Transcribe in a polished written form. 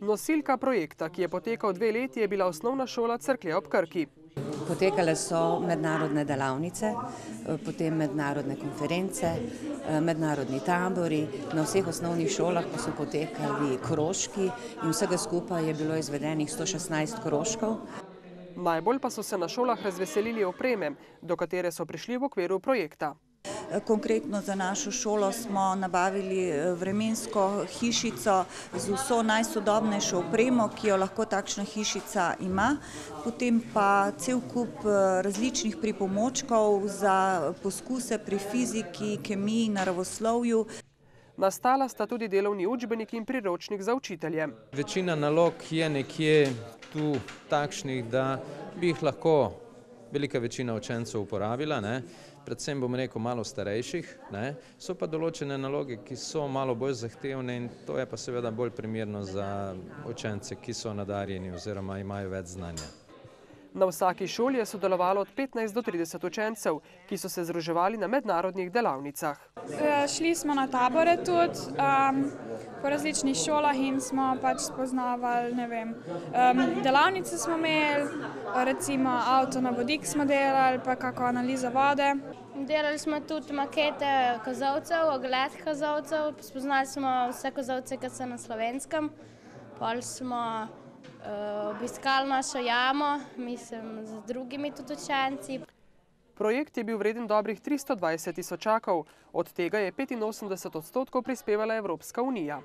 Nosilka projekta, ki je potekal 2 leti, je bila osnovna šola Cerklje ob Krki. Potekale so mednarodne delavnice, potem mednarodne konference, mednarodni tabori, na vseh osnovnih šolah pa so potekali krožki in vsega skupaj je bilo izvedenih 116 krožkov. Najbolj pa so se na šolah razveselili opreme, do katere so prišli v okviru projekta. Konkretno za našo šolo smo nabavili vremensko hišico z vso najsodobnejšo opremo, ki jo lahko takšna hišica ima, potem pa cel kup različnih pripomočkov za poskuse pri fiziki, kemiji, naravoslovju. Nastala sta tudi delovni učbenik in priročnik za učitelje. Večina nalog je nekje tu takšnih, da bi jih lahko velika večina učencev uporabila, predvsem bom rekel malo starejših, so pa določene naloge, ki so malo bolj zahtevne in to je pa seveda bolj primerno za učence, ki so nadarjeni oziroma imajo več znanja. Na vsaki šoli je sodelovalo od 15 do 30 učencev, ki so se združevali na mednarodnih delavnicah. Šli smo na tabore tudi po različnih šolah in smo pač spoznavali, delavnice smo imeli, recimo avto na vodik smo delali, pa kako analiza vode. Delali smo tudi makete kozolcev, ogled kozolcev, spoznali smo vse kozolce, ki so na Slovenskem, pol smo obiskali našo jamo, mislim, z drugimi tudi učenci. Projekt je bil vreden dobrih 320 tisočakov, od tega je 85% prispevala Evropska unija.